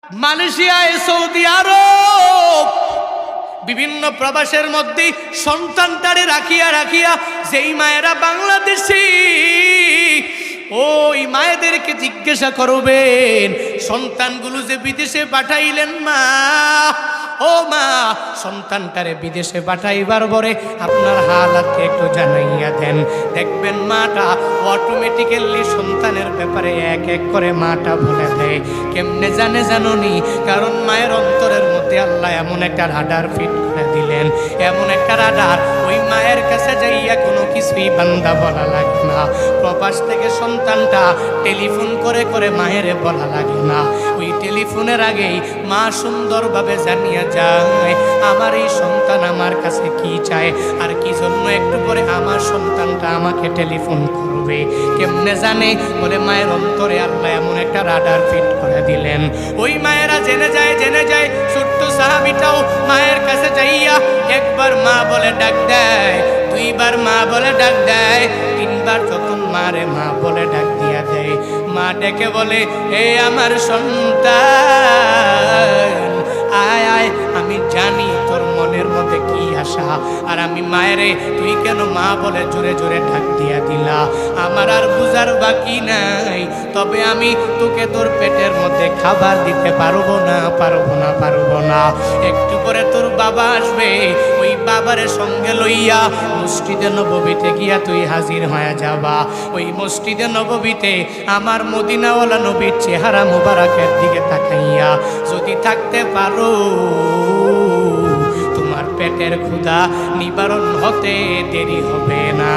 মালয়েশিয়ায়, সৌদি আরব বিভিন্ন প্রবাসের মধ্যে সন্তানটারে রাখিয়া রাখিয়া যেই মায়েরা বাংলাদেশি, ওই মায়েদেরকে জিজ্ঞাসা করবেন, সন্তানগুলো যে বিদেশে পাঠাইলেন মা, ও মা, সন্তানটারে বিদেশে পাঠাইবার পরে আপনার হালাতকে একটু জানাইয়া দেন। দেখবেন মাটা অটোমেটিক্যালি সন্তানের ব্যাপারে এক এক করে মাটা বলে দেয়। কেমনে জানে জানুনি? কারণ মায়ের অন্তরের মধ্যে আল্লাহ এমন একটা রাডার ফিট করে দিলেন, এমন একটা রাডার, ওই মায়ের কাছে যাইয়া কোনো কিছুই বান্দা বলা লাগে না। প্রবাস থেকে সন্তানটা টেলিফোন করে করে মায়েরে বলা লাগে না। ওই টেলিফোনের আগেই মা সুন্দরভাবে জানিয়ে যায় আমার এই সন্তান আমার কাছে কি চায় আর কি জন্য একটু পরে আমার সন্তানটা আমাকে টেলিফোন করবে। কেমনে জানে? বলে মায়ের অন্তরে আল্লাহ এমন একটা রাডার ফিট করে দিলেন। ওই মায়েরা জেনে যায়। ছোট্ট সাহাবীটাও মায়ের কাছে যাইয়া একবার মা বলে ডাক দেয়, দুইবার মা বলে ডাক দেয়, তিনবার যখন মারে মা বলে ডাক দিয়া দেয়, মা ডেকে বলে, এ আমার সন্তান, আয় আয়, আমি জানি তোর মনের মধ্যে কি আশা। আর আমি মায়েরে তুই কেন মা বলে জোরে জোরে ডাক দিয়া দিলা, আমার আর বুঝার বাকি নাই। তবে আমি তোকে তোর পেটের মধ্যে খাবার দিতে পারবো না। একটু পরে তোর বাবা আসবে, ওই বাবারে সঙ্গে লইয়া মসজিদে নববীতে গিয়া তুই হাজির হয়ে যাবা। ওই মসজিদে নববীতে আমার মদিনাওয়ালা নবীর চেহারা মুবারকের দিকে তাকাইয়া যদি থাকতে পারো, তোমার পেটের ক্ষুধা নিবারণ হতে দেরি হবে না।